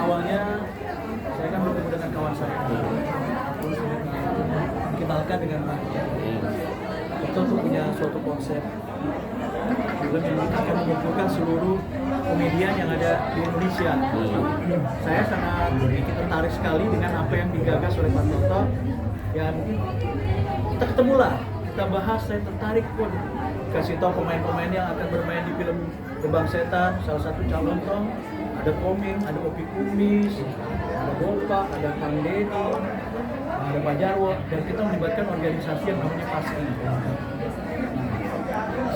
awalnya saya kan bertemu dengan kawan saya, terus dikenalkan dengan rakyat. Kita tuh punya suatu konsep film yang akan mengumpulkan seluruh komedian yang ada di Indonesia. Saya sangat tertarik sekali dengan apa yang digagas oleh Pak Toto. Ya mungkin kita ketemulah, kita bahas, saya tertarik pun kasih tahu pemain-pemain yang akan bermain di film Gerbang Setan. Salah satu calon Tong, ada Koming, ada Opi Kumis, ada Bopak, ada Kang Deddy, ada Pak Jarwo, dan kita melibatkan organisasi yang namanya PASKI.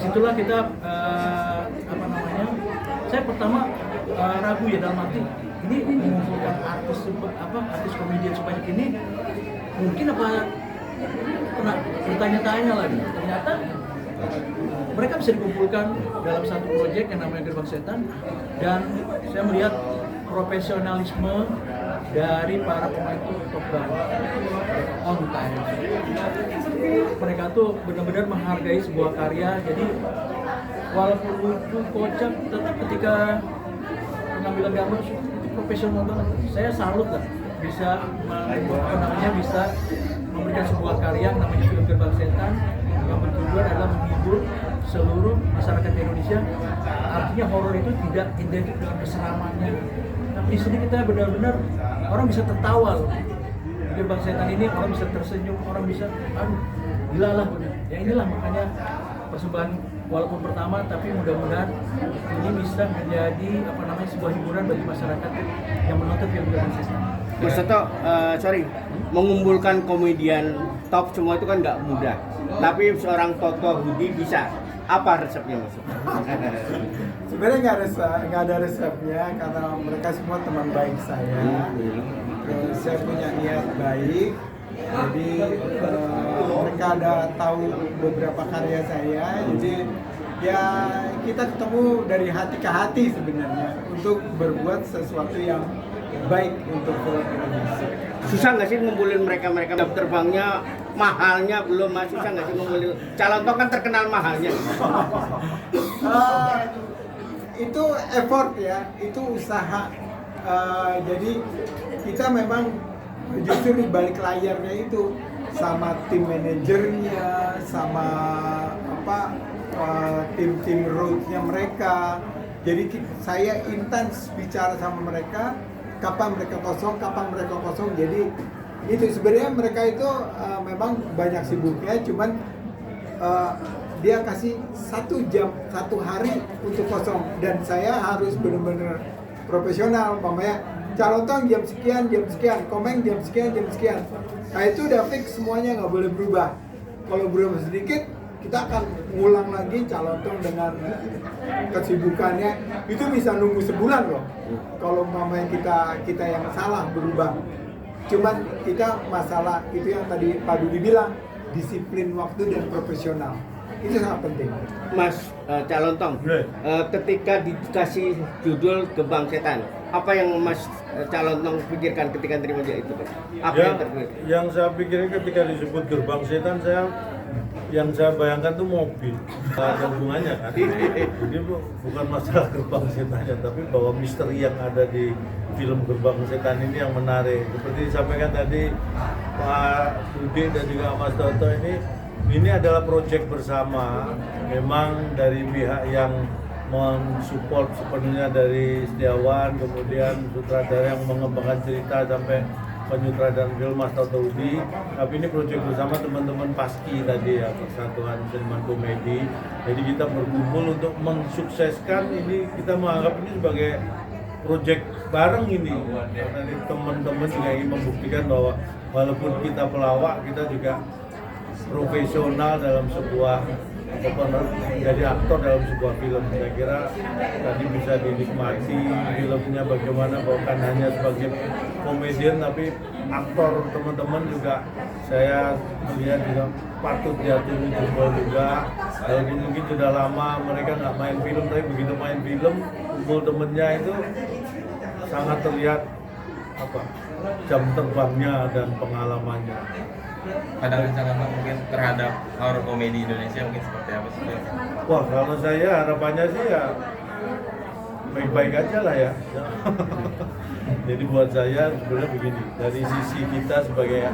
Situlah kita saya pertama ragu ya dalam arti ini mengumpulkan artis komedian sebanyak ini mungkin apa pernah bertanya-tanya lagi, ternyata mereka bisa dikumpulkan dalam satu proyek yang namanya Gerbang Setan, dan saya melihat profesionalisme dari para pemain itu top banget, on time. Mereka tuh benar-benar menghargai sebuah karya, jadi walaupun lucu, kocak, tetap ketika pengambilan gambar itu profesional banget. Saya salut lah bisa bisa memberikan sebuah karya namanya film Gerbang Setan yang bertujuan adalah menghibur seluruh masyarakat Indonesia. Artinya horor itu tidak identik dengan keseramannya, tapi di sini kita benar-benar orang bisa tertawa loh. Di Gerbang Setan ini orang bisa tersenyum, orang bisa gila lah benar. Ya inilah makanya persembahan walaupun pertama, tapi mudah-mudahan ini bisa menjadi sebuah hiburan bagi masyarakat yang menonton film Gerbang Setan. Mas Toto, mengumpulkan komedian top semua itu kan nggak mudah. Tapi seorang Toto Budi bisa. Apa resepnya Mas? Sebenarnya nggak ada resepnya karena mereka semua teman baik saya. Terus saya punya niat baik. Jadi mereka ada tahu beberapa karya saya. Jadi ya kita ketemu dari hati ke hati sebenarnya untuk berbuat sesuatu yang baik untuk film Indonesia. Susah nggak sih ngumpulin mereka terbangnya mahalnya belum, Mas? Susah nggak sih ngumpulin? Calon Tong kan terkenal mahalnya. Itu effort ya, itu usaha. Jadi kita memang justru di balik layarnya itu sama tim manajernya, sama tim roadnya mereka. Jadi saya intens bicara sama mereka. Kapan mereka kosong. Jadi itu sebenarnya mereka itu memang banyak sibuknya, cuman dia kasih 1 jam, 1 hari untuk kosong, dan saya harus benar-benar profesional. Mamanya Calon Tong jam sekian, Komeng jam sekian. Nah itu udah fix semuanya, nggak boleh berubah. Kalau berubah sedikit, kita akan ngulang lagi Calon Tong dengan kesibukannya. Itu bisa nunggu sebulan loh. Kalau mamanya kita yang salah berubah. Cuman kita masalah itu yang tadi Pak Dudi bilang, disiplin waktu dan profesional. Itu sangat penting. Mas Calon Tong, ketika dikasih judul Gerbang Setan, apa yang Mas Calon Tong pikirkan ketika terima itu? Apa yang terpikir? Yang saya pikirin ketika disebut Gerbang Setan, yang saya bayangkan tuh mobil. Ada hubungannya kan? Jadi bukan masalah Gerbang Setannya, tapi bahwa misteri yang ada di film Gerbang Setan ini yang menarik. Seperti disampaikan tadi Pak Budi dan juga Mas Toto, ini adalah proyek bersama. Memang dari pihak yang mensupport sepenuhnya dari Setiawan, kemudian sutradara yang mengembangkan cerita sampai penyutradaran film Mas Toto Budi. Tapi ini proyek bersama teman-teman PASKI tadi ya, Persatuan Seniman Komedi. Jadi kita berkumpul untuk mensukseskan ini. Kita menganggap ini sebagai proyek bareng ini. Karena ini teman-teman juga ingin membuktikan bahwa walaupun kita pelawak, kita juga profesional dalam sebuah jadi aktor dalam sebuah film. Saya kira tadi bisa dinikmati filmnya bagaimana, bukan hanya sebagai komedian tapi aktor teman-teman juga saya lihat juga patut diacungi jempol juga. Jadi mungkin sudah lama mereka nggak main film, tapi begitu main film kumpul temennya itu sangat terlihat jam terbangnya dan pengalamannya. Ada rencana mungkin terhadap horor komedi Indonesia mungkin seperti apa sih? Wah, kalau saya harapannya sih ya baik-baik aja lah ya. Jadi buat saya sebenarnya begini, dari sisi kita sebagai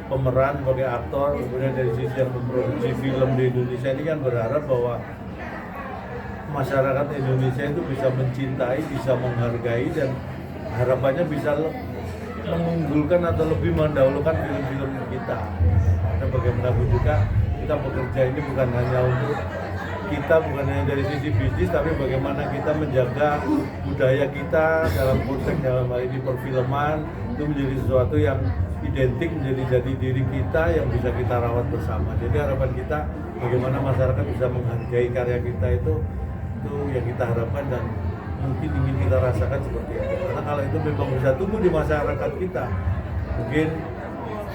pemeran, sebagai aktor, kemudian dari sisi yang memproduksi film di Indonesia ini kan berharap bahwa masyarakat Indonesia itu bisa mencintai, bisa menghargai, dan harapannya bisa mengunggulkan atau lebih mendahulukan film-film kita. Karena bagaimanapun juga kita bekerja ini bukan hanya untuk kita, bukan hanya dari sisi bisnis, tapi bagaimana kita menjaga budaya kita dalam konteks dalam hal ini perfilman itu menjadi sesuatu yang identik, menjadi jati diri kita yang bisa kita rawat bersama. Jadi harapan kita bagaimana masyarakat bisa menghargai karya kita itu yang kita harapkan dan mungkin ingin kita rasakan seperti itu. Karena kalau itu memang bisa tumbuh di masyarakat kita, mungkin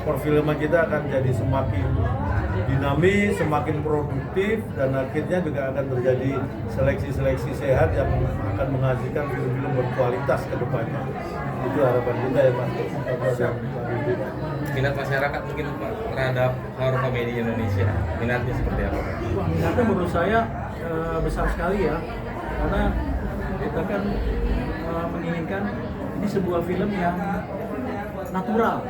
perfilman kita akan jadi semakin dinamis, semakin produktif, dan akhirnya juga akan terjadi seleksi-seleksi sehat yang akan menghasilkan film-film berkualitas ke depannya. Itu harapan kita ya Pak. Minat masyarakat mungkin Pak terhadap horor komedi Indonesia, minatnya seperti apa Pak? Wah, minatnya menurut saya besar sekali ya, karena kita kan menginginkan ini sebuah film yang natural.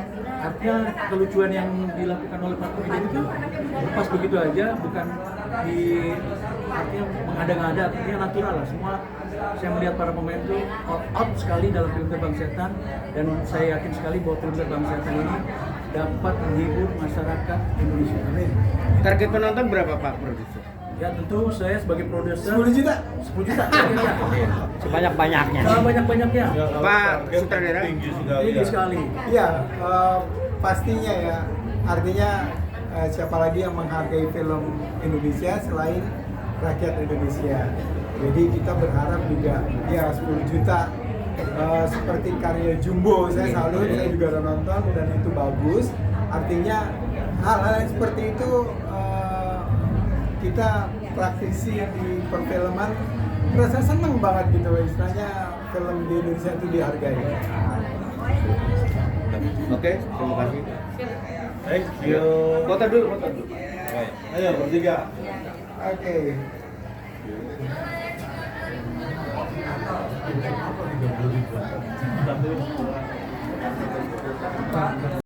Artinya kelucuan yang dilakukan oleh para komedian itu lepas begitu aja, bukan di artinya mengada-ngada, artinya natural lah. Semua saya melihat para pemain itu out sekali dalam film Gerbang Setan, dan saya yakin sekali bahwa film Gerbang Setan ini dapat menghibur masyarakat Indonesia. Amin. Target penonton berapa Pak produser? Ya tentu saya sebagai produser 10 juta. 10 juta targetnya. Sebanyak-banyaknya. Banyak-banyaknya. Ya, kalau Pak target sutradara? tinggi sekali. Tinggi Ya. sekali. Iya, pastinya ya. Artinya siapa lagi yang menghargai film Indonesia selain rakyat Indonesia. Jadi kita berharap juga ya 10 juta seperti karya Jumbo, saya salut, saya juga udah nonton dan itu bagus. Artinya hal-hal yang seperti itu kita praktisi di perfilman merasa seneng banget gitu, istilahnya film di Indonesia itu dihargai. Oke, terima kasih. Thank you. Foto dulu, foto dulu. Baik. Ayo bertiga. Oke.